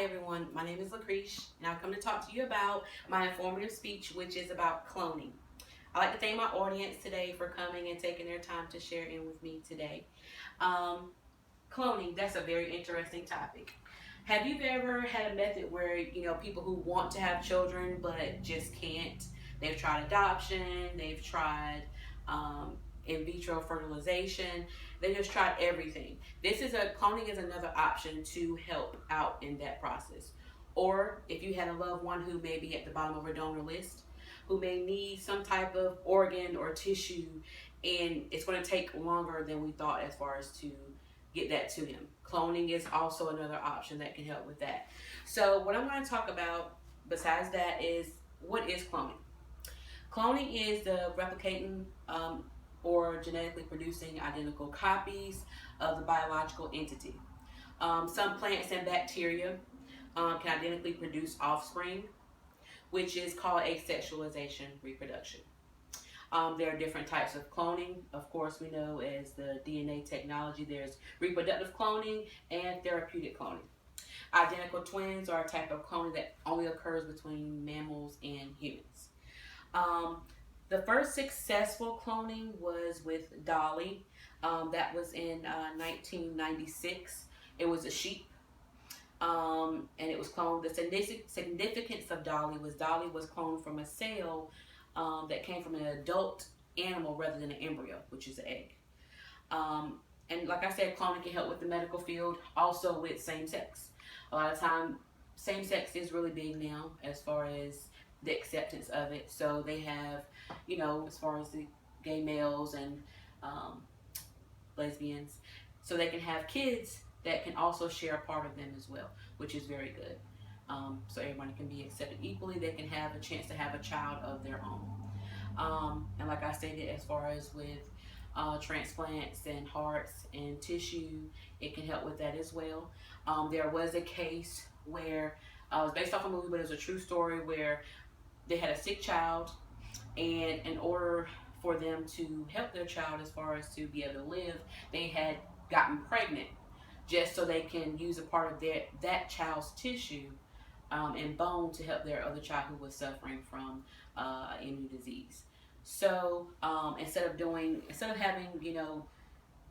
everyone, my name is Lucretia, and I've come to talk to you about my informative speech, which is about cloning. I'd like to thank my audience today for coming and taking their time to share in with me today. Um, Cloning, that's a very interesting topic. Have you ever had a method where, people who want to have children but just can't? They've tried adoption, they've tried um, in vitro fertilization, they just tried everything. Cloning is another option to help out in that process. Or if you had a loved one who may be at the bottom of a donor list, who may need some type of organ or tissue, and it's going to take longer than we thought as far as to get that to him. Cloning is also another option that can help with that. So, what I'm going to talk about besides that is what is cloning? Cloning is the replicating or genetically producing identical copies of the biological entity. Some plants and bacteria can identically produce offspring, which is called asexualization reproduction. There are different types of cloning. Of course, we know as the DNA technology, there's reproductive cloning and therapeutic cloning. Identical twins are a type of cloning that only occurs between mammals and humans. Um, the first successful cloning was with Dolly. That was in 1996. It was a sheep, and it was cloned. The significance of Dolly was cloned from a cell that came from an adult animal rather than an embryo, which is an egg. Um, and like I said, cloning can help with the medical field, also with same sex. A lot of time, same sex is really big now as far as the acceptance of it. So they have, as far as the gay males and um, lesbians, so they can have kids that can also share a part of them as well, which is very good. So everyone can be accepted equally. They can have a chance to have a child of their own. And like I stated, as far as with transplants and hearts and tissue, it can help with that as well. There was a case where it was based off a movie, but it was a true story where they had a sick child, and in order for them to help their child as far as to be able to live, they had gotten pregnant just so they can use a part of that child's tissue and bone to help their other child who was suffering from immune disease. So instead of having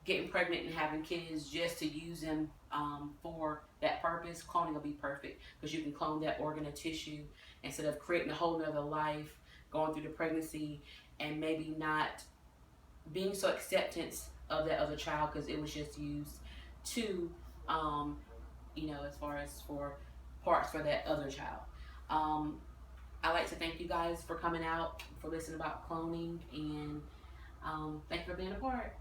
getting pregnant and having kids just to use them for that purpose, cloning will be perfect because you can clone that organ or tissue instead of creating a whole nother life, going through the pregnancy, and maybe not being so acceptance of that other child because it was just used to, as far as for parts for that other child. Um, I like to thank you guys for coming out, for listening about cloning, and thank you for being a part.